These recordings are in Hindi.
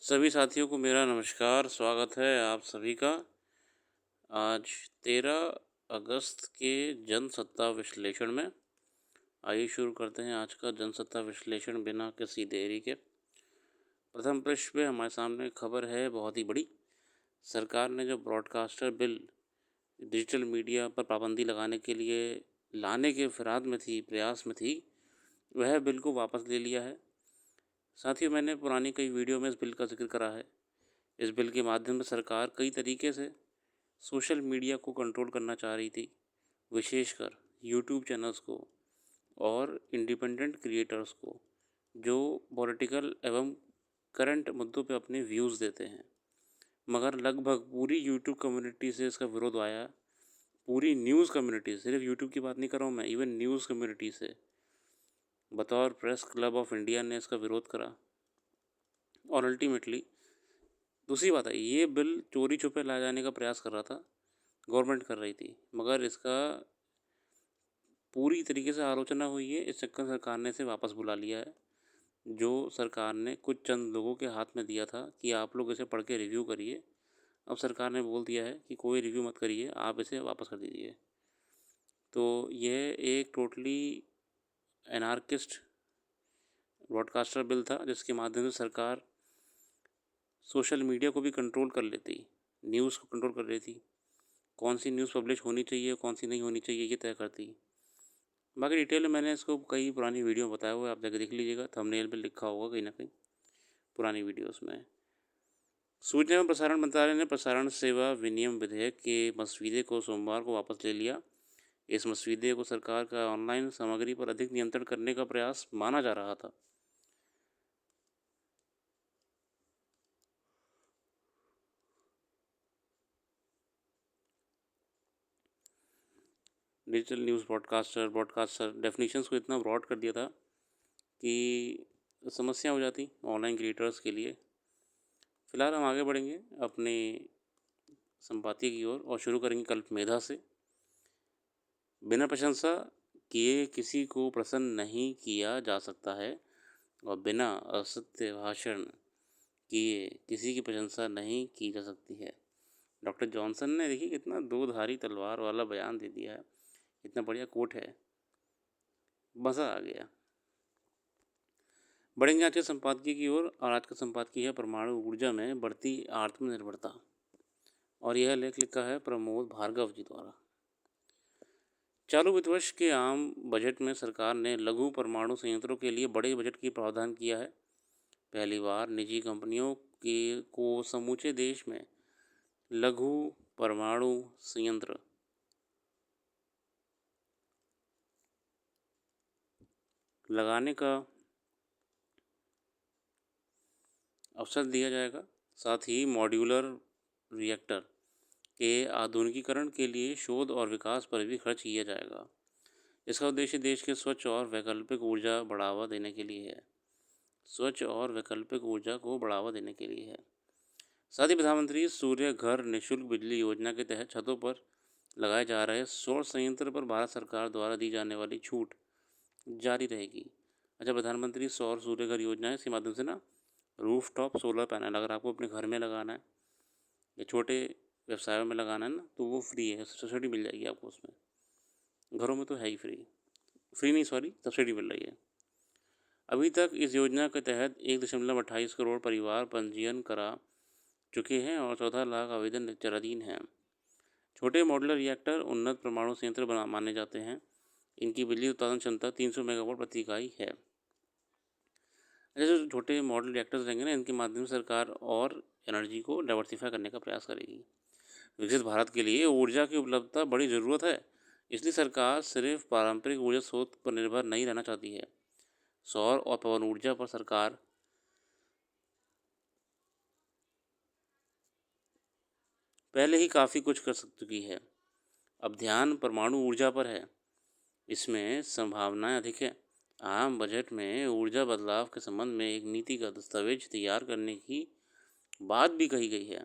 सभी साथियों को मेरा नमस्कार, स्वागत है आप सभी का। आज 13 अगस्त के जनसत्ता विश्लेषण में आइए शुरू करते हैं आज का जनसत्ता विश्लेषण बिना किसी देरी के। प्रथम पृष्ठ पे हमारे सामने खबर है बहुत ही बड़ी। सरकार ने जो ब्रॉडकास्टर बिल डिजिटल मीडिया पर पाबंदी लगाने के लिए लाने के फिराद में थी, प्रयास में थी, वह बिल को वापस ले लिया है। साथियों, मैंने पुरानी कई वीडियो में इस बिल का जिक्र करा है। इस बिल के माध्यम से सरकार कई तरीके से सोशल मीडिया को कंट्रोल करना चाह रही थी, विशेषकर यूट्यूब चैनल्स को और इंडिपेंडेंट क्रिएटर्स को जो पॉलिटिकल एवं करंट मुद्दों पे अपने व्यूज़ देते हैं। मगर लगभग पूरी यूट्यूब कम्युनिटी से इसका विरोध आया। पूरी न्यूज़ कम्युनिटी, सिर्फ यूट्यूब की बात नहीं कर रहा हूँ मैं, इवन न्यूज़ कम्युनिटी से बतौर प्रेस क्लब ऑफ इंडिया ने इसका विरोध करा। और अल्टीमेटली दूसरी बात है, ये बिल चोरी छुपे लाए जाने का प्रयास कर रहा था, गवर्नमेंट कर रही थी, मगर इसका पूरी तरीके से आलोचना हुई है। इस चक्कर सरकार ने इसे वापस बुला लिया है। जो सरकार ने कुछ चंद लोगों के हाथ में दिया था कि आप लोग इसे पढ़ के रिव्यू करिए, अब सरकार ने बोल दिया है कि कोई रिव्यू मत करिए, आप इसे वापस कर दीजिए। तो यह एक टोटली एनार्किस्ट ब्रॉडकास्टर बिल था, जिसके माध्यम से सरकार सोशल मीडिया को भी कंट्रोल कर लेती, न्यूज़ को कंट्रोल कर लेती, कौन सी न्यूज़ पब्लिश होनी चाहिए कौन सी नहीं होनी चाहिए ये तय करती। बाकी डिटेल में मैंने इसको कई पुरानी वीडियो में बताया हुआ है, आप जाकर देख लीजिएगा, थंबनेल पे लिखा होगा कहीं ना कहीं पुरानी वीडियोस में। सूचना एवं प्रसारण मंत्रालय ने प्रसारण सेवा विनियम विधेयक के मसवीदे को सोमवार को वापस ले लिया। इस मसवीदे को सरकार का ऑनलाइन सामग्री पर अधिक नियंत्रण करने का प्रयास माना जा रहा था। डिजिटल न्यूज़ ब्रॉडकास्टर डेफिनेशंस को इतना ब्रॉड कर दिया था कि समस्या हो जाती ऑनलाइन क्रिएटर्स के लिए। फ़िलहाल हम आगे बढ़ेंगे अपने संपादकीय की ओर और शुरू करेंगे कल्प मेधा से। बिना प्रशंसा किए किसी को प्रसन्न नहीं किया जा सकता है और बिना असत्य भाषण किए किसी की प्रशंसा नहीं की जा सकती है। डॉक्टर जॉनसन ने देखिए कितना दो धारी तलवार वाला बयान दे दिया है, इतना बढ़िया कोट है, मज़ा आ गया। बढ़ेंगे आज के संपादकीय की ओर और आज का संपादकीय है परमाणु ऊर्जा में बढ़ती आत्मनिर्भरता, और यह लेख लिखा है प्रमोद भार्गव जी द्वारा। चालू वित्त वर्ष के आम बजट में सरकार ने लघु परमाणु संयंत्रों के लिए बड़े बजट की प्रावधान किया है। पहली बार निजी कंपनियों के को समूचे देश में लघु परमाणु संयंत्र लगाने का अवसर दिया जाएगा। साथ ही मॉड्यूलर रिएक्टर के आधुनिकीकरण के लिए शोध और विकास पर भी खर्च किया जाएगा। इसका उद्देश्य देश के स्वच्छ और वैकल्पिक ऊर्जा बढ़ावा देने के लिए है। स्वच्छ और वैकल्पिक ऊर्जा को बढ़ावा देने के लिए है। साथ ही प्रधानमंत्री सूर्य घर निःशुल्क बिजली योजना के तहत छतों पर लगाए जा रहे सौर संयंत्र पर भारत सरकार द्वारा दी जाने वाली छूट जारी रहेगी। अच्छा, प्रधानमंत्री सौर सूर्य घर योजना है, इसके माध्यम से ना रूफटॉप सोलर पैनल अगर आपको अपने घर में लगाना है या छोटे व्यवसायों में लगाना है ना, तो वो फ्री है, सब्सिडी मिल जाएगी आपको उसमें। घरों में तो है ही फ्री नहीं, सॉरी, सब्सिडी मिल रही है। अभी तक इस योजना के तहत 1.28 करोड़ परिवार पंजीयन करा चुके हैं और 14 लाख आवेदन निचाराधीन हैं। छोटे मॉडुलर रिएक्टर उन्नत परमाणु संयंत्र बना माने जाते हैं। इनकी बिजली उत्पादन क्षमता 300 मेगावाट प्रति इकाई है। जो छोटे मॉडल रिएक्टर्स रहेंगे ना, इनके माध्यम से सरकार और एनर्जी को डाइवर्सिफाई करने का प्रयास करेगी। विकसित भारत के लिए ऊर्जा की उपलब्धता बड़ी ज़रूरत है, इसलिए सरकार सिर्फ पारंपरिक ऊर्जा स्रोत पर निर्भर नहीं रहना चाहती है। सौर और पवन ऊर्जा पर सरकार पहले ही काफ़ी कुछ कर चुकी है। अब ध्यान परमाणु ऊर्जा पर है, इसमें संभावनाएं अधिक है। आम बजट में ऊर्जा बदलाव के संबंध में एक नीति का दस्तावेज तैयार करने की बात भी कही गई है।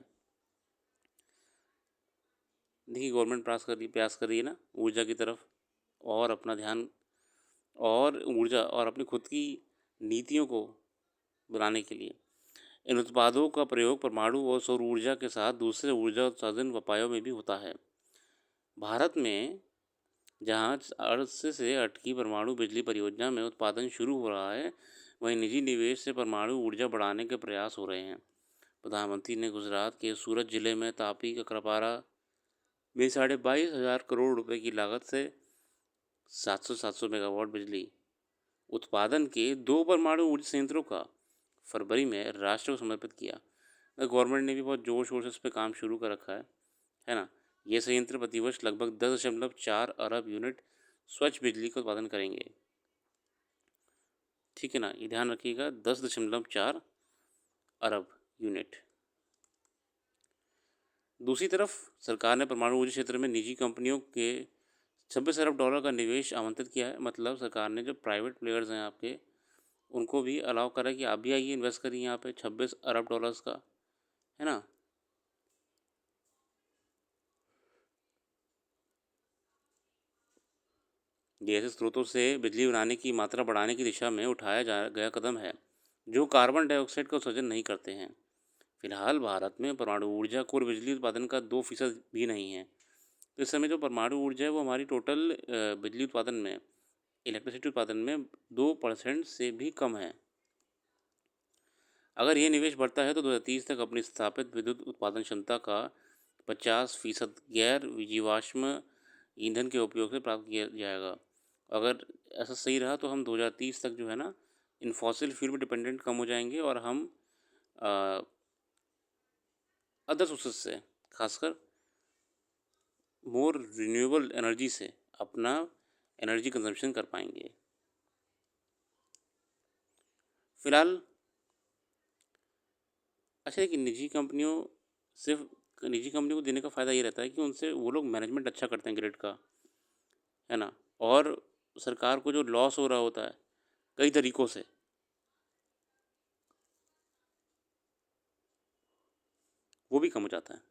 देखिए, गवर्नमेंट प्रयास कर रही है ना ऊर्जा की तरफ, और अपना ध्यान और ऊर्जा और अपनी खुद की नीतियों को बनाने के लिए। इन उत्पादों का प्रयोग परमाणु और सौर ऊर्जा के साथ दूसरे ऊर्जा उत्पादन उपायों में भी होता है। भारत में जहां अरसे से अटकी परमाणु बिजली परियोजना में उत्पादन शुरू हो रहा है, वहीं निजी निवेश से परमाणु ऊर्जा बढ़ाने के प्रयास हो रहे हैं। प्रधानमंत्री ने गुजरात के सूरत जिले में तापी ककरापारा में 22,500 करोड़ रुपए की लागत से 700 मेगावाट बिजली उत्पादन के 2 परमाणु ऊर्जा संयंत्रों का फरवरी में राष्ट्र को समर्पित किया। गवर्नमेंट ने भी बहुत जोर शोर से इस पर काम शुरू कर रखा है ना। ये संयंत्र प्रतिवर्ष लगभग 10.4 अरब यूनिट स्वच्छ बिजली का उत्पादन करेंगे। ठीक है ना, ये ध्यान रखिएगा, 10.4 अरब यूनिट। दूसरी तरफ सरकार ने परमाणु ऊर्जा क्षेत्र में निजी कंपनियों के 26 अरब डॉलर का निवेश आमंत्रित किया है। मतलब सरकार ने जो प्राइवेट प्लेयर्स हैं आपके, उनको भी अलाउ करा कि आप भी आइए इन्वेस्ट करिए यहाँ पे 26 अरब डॉलर्स का, है ना। ये ऐसे स्रोतों से बिजली बनाने की मात्रा बढ़ाने की दिशा में उठाया जा गया कदम है जो कार्बन डाइऑक्साइड का उत्सर्जन नहीं करते हैं। फिलहाल भारत में परमाणु ऊर्जा कुल बिजली उत्पादन का 2% भी नहीं है। तो इस समय जो परमाणु ऊर्जा है वो हमारी टोटल बिजली उत्पादन में, इलेक्ट्रिसिटी उत्पादन में 2% से भी कम है। अगर ये निवेश बढ़ता है तो 2030 तक अपनी स्थापित विद्युत उत्पादन क्षमता का 50% गैर जीवाश्म ईंधन के उपयोग से प्राप्त किया जाएगा। अगर ऐसा सही रहा तो हम 2030 तक जो है ना, इन फॉसिल फ्यूल पर डिपेंडेंट कम हो जाएंगे और हम अदर सोर्सेज से, खासकर मोर रिन्यूएबल एनर्जी से अपना एनर्जी कंजम्पशन कर पाएंगे। फिलहाल अच्छा है कि निजी कंपनियों को देने का फ़ायदा ये रहता है कि उनसे वो लोग मैनेजमेंट अच्छा करते हैं ग्रिड का, है ना। और सरकार को जो लॉस हो रहा होता है कई तरीक़ों से, वो भी कम हो जाता है।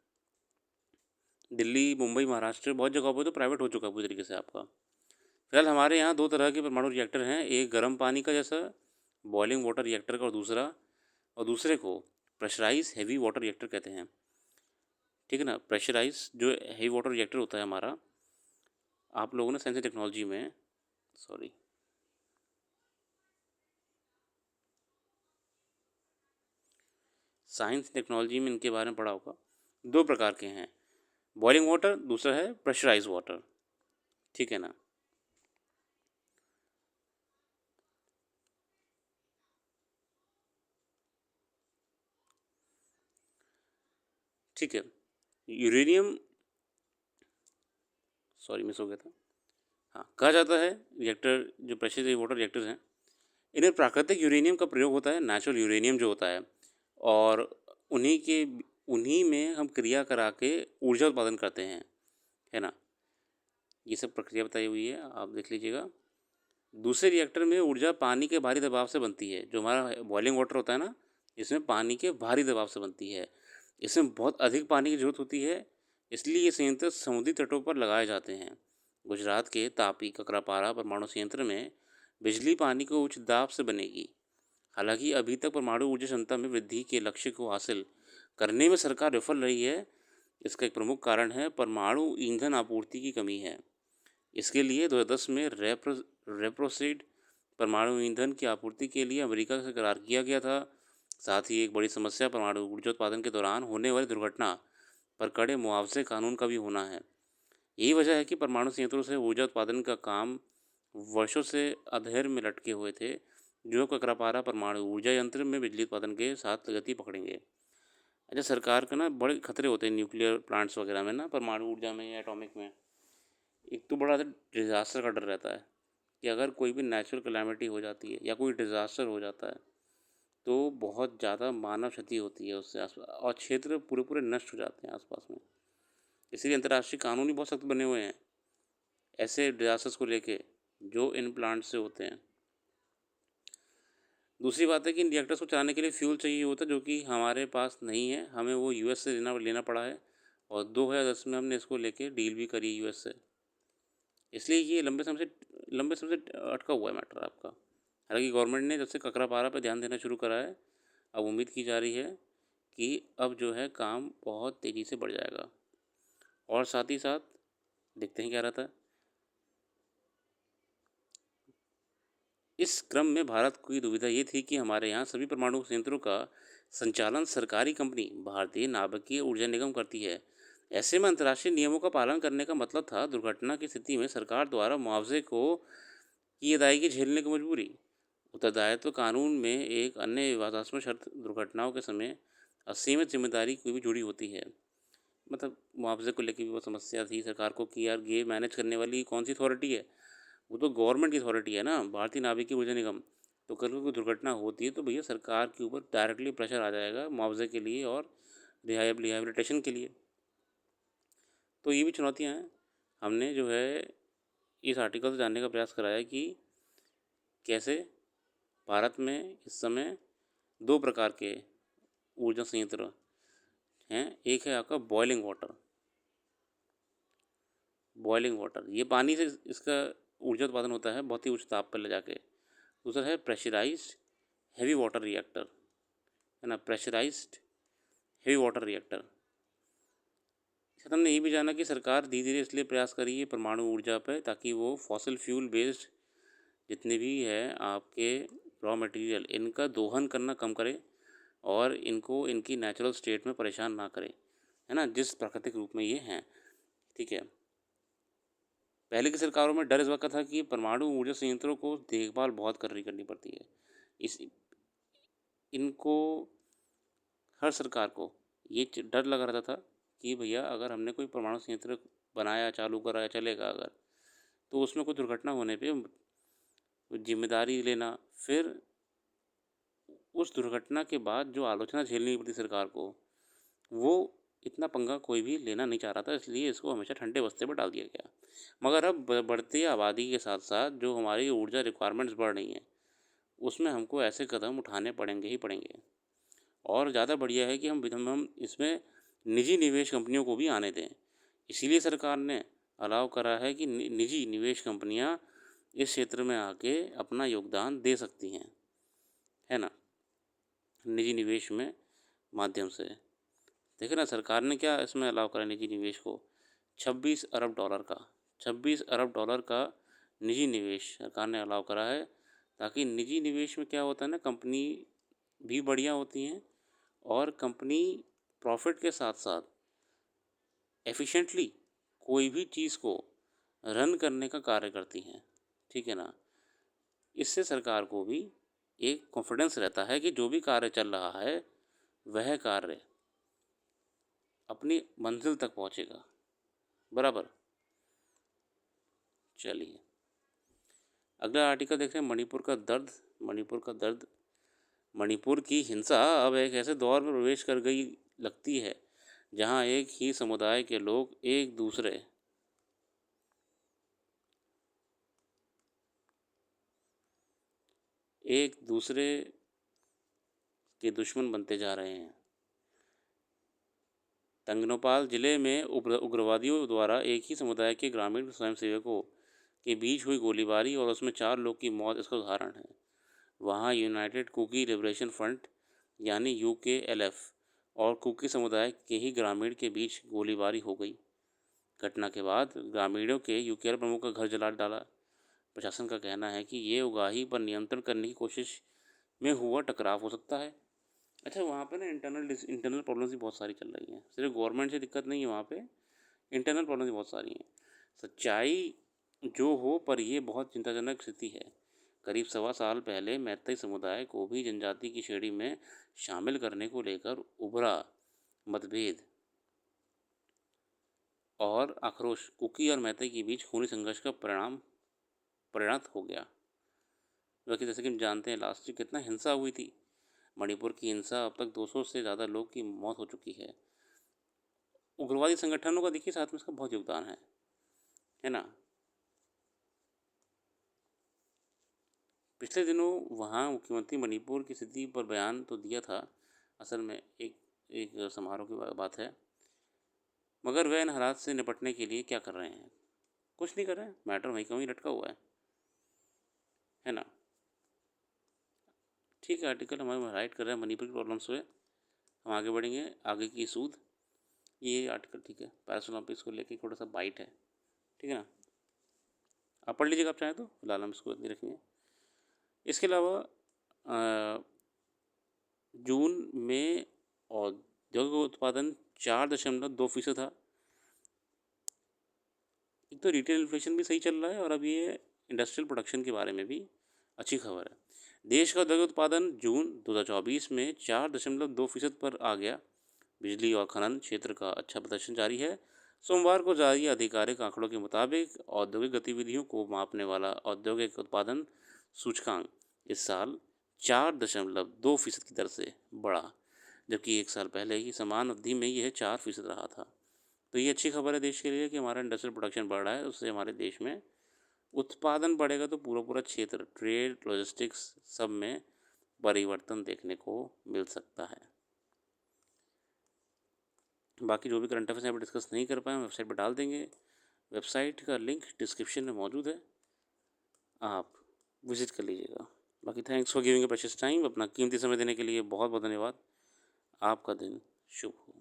दिल्ली, मुंबई, महाराष्ट्र बहुत जगहों पे तो प्राइवेट हो चुका है पूरी तरीके से आपका। फिलहाल हमारे यहाँ 2 तरह के परमाणु रिएक्टर हैं, एक गर्म पानी का जैसा बॉइलिंग वाटर रिएक्टर का, और दूसरे को प्रेशराइज हेवी वाटर रिएक्टर कहते हैं। ठीक है ना। प्रेशराइज जो हेवी वाटर रिएक्टर होता है हमारा, आप लोगों ने साइंस एंड टेक्नोलॉजी में साइंस टेक्नोलॉजी में इनके बारे में पढ़ा होगा। 2 प्रकार के हैं, बॉइलिंग वाटर, दूसरा है प्रेशराइज वाटर। ठीक है ना। ठीक है। यूरेनियम मिस हो गया था। हाँ, कहा जाता है रिएक्टर जो प्रेशराइज वाटर रिएक्टर्स हैं, इन्हें प्राकृतिक यूरेनियम का प्रयोग होता है, नेचुरल यूरेनियम जो होता है, और उन्हीं में हम क्रिया करा के ऊर्जा उत्पादन करते हैं, है ना। ये सब प्रक्रिया बताई हुई है, आप देख लीजिएगा। दूसरे रिएक्टर में ऊर्जा पानी के भारी दबाव से बनती है। जो हमारा बॉइलिंग वाटर होता है ना, इसमें पानी के भारी दबाव से बनती है। इसमें बहुत अधिक पानी की ज़रूरत होती है, इसलिए ये संयंत्र समुद्री तटों पर लगाए जाते हैं। गुजरात के तापी ककरापारा परमाणु संयंत्र में बिजली पानी को उच्च दाब से बनेगी। हालांकि अभी तक परमाणु ऊर्जा क्षमता में वृद्धि के लक्ष्य को हासिल करने में सरकार विफल रही है। इसका एक प्रमुख कारण है परमाणु ईंधन आपूर्ति की कमी है। इसके लिए 2010 में रेप्रोसिड परमाणु ईंधन की आपूर्ति के लिए अमेरिका से करार किया गया था। साथ ही एक बड़ी समस्या परमाणु ऊर्जा उत्पादन के दौरान होने वाली दुर्घटना पर कड़े मुआवजे कानून का भी होना है। यही वजह है कि परमाणु संयंत्रों से ऊर्जा उत्पादन का काम वर्षों से अधेर में लटके हुए थे, जो ककरापारा परमाणु ऊर्जा यंत्र में बिजली उत्पादन के साथ गति पकड़ेंगे। अच्छा, सरकार का ना बड़े खतरे होते हैं न्यूक्लियर प्लांट्स वगैरह में ना, परमाणु ऊर्जा में या एटॉमिक में। एक तो बड़ा डिज़ास्टर का डर रहता है कि अगर कोई भी नेचुरल कैलामिटी हो जाती है या कोई डिज़ास्टर हो जाता है तो बहुत ज़्यादा मानव क्षति होती है उससे, आसपास और क्षेत्र पूरे पूरे नष्ट हो जाते हैं आसपास में। इसीलिए अंतर्राष्ट्रीय कानून भी बहुत सख्त बने हुए हैं ऐसे डिजास्टर्स को लेके जो इन प्लांट से होते हैं। दूसरी बात है कि इन रिएक्टर्स को चलाने के लिए फ्यूल चाहिए होता है, जो कि हमारे पास नहीं है। हमें वो यूएस से लेना पड़ा है, और 2010 में हमने इसको लेके डील भी करी यूएस से। इसलिए ये लंबे समय से अटका हुआ है मैटर आपका। हालांकि गवर्नमेंट ने जब से ककरापारा पे ध्यान देना शुरू करा है, अब उम्मीद की जा रही है कि अब जो है काम बहुत तेज़ी से बढ़ जाएगा। और साथ ही साथ देखते हैं क्या रहता है। इस क्रम में भारत की दुविधा ये थी कि हमारे यहाँ सभी परमाणु संयंत्रों का संचालन सरकारी कंपनी भारतीय नाभिकीय ऊर्जा निगम करती है। ऐसे में अंतर्राष्ट्रीय नियमों का पालन करने का मतलब था दुर्घटना की स्थिति में सरकार द्वारा मुआवजे की अदायगी झेलने की मजबूरी। उत्तरदायित्व कानून में एक अन्य विवादास्पद शर्त दुर्घटनाओं के समय असीमित जिम्मेदारी की भी जुड़ी होती है। मतलब मुआवजे को लेकर भी बहुत समस्या थी सरकार को कि यार ये मैनेज करने वाली कौन सी अथॉरिटी है, वो तो गवर्नमेंट की अथॉरिटी है ना, भारतीय नाभिकीय ऊर्जा निगम। तो कल को कोई दुर्घटना होती है तो भैया सरकार के ऊपर डायरेक्टली प्रेशर आ जाएगा मुआवजे के लिए और रिहैबिलिटेशन के लिए। तो ये भी चुनौतियाँ हैं। हमने जो है इस आर्टिकल से जानने का प्रयास करा है कि कैसे भारत में इस समय दो प्रकार के ऊर्जा संयंत्र हैं। एक है आपका बॉइलिंग वाटर, ये पानी से इसका ऊर्जा उत्पादन होता है बहुत ही उच्च ताप पर ले जाके। दूसरा है प्रेशराइज्ड हेवी वाटर रिएक्टर, है ना, प्रेशराइज्ड हेवी वाटर रिएक्टर। साथ हमने ये भी जाना कि सरकार धीरे धीरे इसलिए प्रयास कर रही है परमाणु ऊर्जा पर ताकि वो फॉसिल फ्यूल बेस्ड जितने भी है आपके रॉ मटेरियल इनका दोहन करना कम करे और इनको इनकी नेचुरल स्टेट में परेशान ना करे, है ना, जिस प्राकृतिक रूप में ये हैं। ठीक है। पहले की सरकारों में डर इस बात का था कि परमाणु ऊर्जा संयंत्रों को देखभाल बहुत करनी पड़ती है। इस इनको हर सरकार को ये डर लगा रहता था कि भैया अगर हमने कोई परमाणु संयंत्र बनाया, चालू कराया, चलेगा अगर, तो उसमें कोई दुर्घटना होने पे जिम्मेदारी लेना, फिर उस दुर्घटना के बाद जो आलोचना झेलनी पड़ती सरकार को, वो इतना पंगा कोई भी लेना नहीं चाह रहा था, इसलिए इसको हमेशा ठंडे बस्ते पर डाल दिया गया। मगर अब बढ़ती आबादी के साथ साथ जो हमारी ऊर्जा रिक्वायरमेंट्स बढ़ रही हैं उसमें हमको ऐसे कदम उठाने पड़ेंगे ही पड़ेंगे। और ज़्यादा बढ़िया है कि हम इसमें निजी निवेश कंपनियों को भी आने दें। इसीलिए सरकार ने अलाउ करा है कि निजी निवेश कंपनियां इस क्षेत्र में आके अपना योगदान दे सकती हैं, है ना, निजी निवेश में माध्यम से। देखिए ना सरकार ने क्या इसमें अलाउ करा निजी निवेश को, 26 अरब डॉलर का, 26 अरब डॉलर का निजी निवेश सरकार ने अलाउ करा है। ताकि निजी निवेश में क्या होता है ना, कंपनी भी बढ़िया होती हैं और कंपनी प्रॉफिट के साथ साथ एफिशिएंटली कोई भी चीज़ को रन करने का कार्य करती हैं। ठीक है ना, इससे सरकार को भी एक कॉन्फिडेंस रहता है कि जो भी कार्य चल रहा है वह कार्य अपनी मंजिल तक पहुंचेगा। बराबर। चलिए अगला आर्टिकल देख रहे हैं, मणिपुर का दर्द। मणिपुर का दर्द। मणिपुर की हिंसा अब एक ऐसे दौर में प्रवेश कर गई लगती है जहां एक ही समुदाय के लोग एक दूसरे के दुश्मन बनते जा रहे हैं। तंगनोपाल जिले में उग्रवादियों द्वारा एक ही समुदाय के ग्रामीण स्वयंसेवकों के बीच हुई गोलीबारी और उसमें 4 लोग की मौत इसका उदाहरण है। वहां यूनाइटेड कुकी लिबरेशन फ्रंट यानी UKLF और कुकी समुदाय के ही ग्रामीण के बीच गोलीबारी हो गई। घटना के बाद ग्रामीणों के UKLF प्रमुख का घर जला डाला। प्रशासन का कहना है कि ये उगाही पर नियंत्रण करने की कोशिश में हुआ टकराव हो सकता है। अच्छा, वहाँ पे ना इंटरनल प्रॉब्लम्स भी बहुत सारी चल रही हैं, सिर्फ गवर्नमेंट से दिक्कत नहीं है, वहाँ पे इंटरनल प्रॉब्लम्स भी बहुत सारी हैं। सच्चाई जो हो पर ये बहुत चिंताजनक स्थिति है। करीब 1.25 साल पहले मैतेई समुदाय को भी जनजाति की श्रेणी में शामिल करने को लेकर उभरा मतभेद और आक्रोश कुकी और मैतेई के बीच खूनी संघर्ष का परिणत हो गया। बाकी जैसे कि हम जानते हैं लास्ट ईयर कितना हिंसा हुई थी। मणिपुर की हिंसा अब तक 200 से ज़्यादा लोग की मौत हो चुकी है। उग्रवादी संगठनों का देखिए साथ में इसका बहुत योगदान है ना। पिछले दिनों वहाँ मुख्यमंत्री मणिपुर की स्थिति पर बयान तो दिया था, असल में एक समारोह की बात है, मगर वह इन हालात से निपटने के लिए क्या कर रहे हैं? कुछ नहीं कर रहे हैं, मैटर वहीं का वहीं लटका हुआ है ना। ठीक है, आर्टिकल हमारे हाईलाइट कर रहा है मणिपुर की प्रॉब्लम्स हुए। हम आगे बढ़ेंगे, आगे की सूद, ये आर्टिकल ठीक है, पैरासिम्पिक्स को लेके थोड़ा सा बाइट है, ठीक है ना। आप पढ़ लीजिएगा आप चाहें तो, फिलहाल हम इसको नहीं रखेंगे। इसके अलावा जून में औद्योगिक उत्पादन 4.2% था। एक तो रिटेल इन्फ्लेशन भी सही चल रहा है और अब ये इंडस्ट्रियल प्रोडक्शन के बारे में भी अच्छी खबर है। देश का औद्योगिक उत्पादन जून 2024 में 4.2% पर आ गया। बिजली और खनन क्षेत्र का अच्छा प्रदर्शन जारी है। सोमवार को जारी आधिकारिक आंकड़ों के मुताबिक औद्योगिक गतिविधियों को मापने वाला औद्योगिक उत्पादन सूचकांक इस साल 4.2% की दर से बढ़ा, जबकि एक साल पहले की समान अवधि में यह 4% रहा था। तो ये अच्छी खबर है देश के लिए कि हमारा इंडस्ट्रियल प्रोडक्शन बढ़ रहा है, उससे हमारे देश में उत्पादन बढ़ेगा तो पूरा पूरा क्षेत्र, ट्रेड, लॉजिस्टिक्स, सब में परिवर्तन देखने को मिल सकता है। बाकी जो भी करंट अफेयर्स यहाँ पर डिस्कस नहीं कर पाए हम वेबसाइट पर डाल देंगे। वेबसाइट का लिंक डिस्क्रिप्शन में मौजूद है, आप विज़िट कर लीजिएगा। बाकी thanks for giving a precious time. अपना कीमती समय देने के लिए बहुत बहुत धन्यवाद। आपका दिन शुभ हो।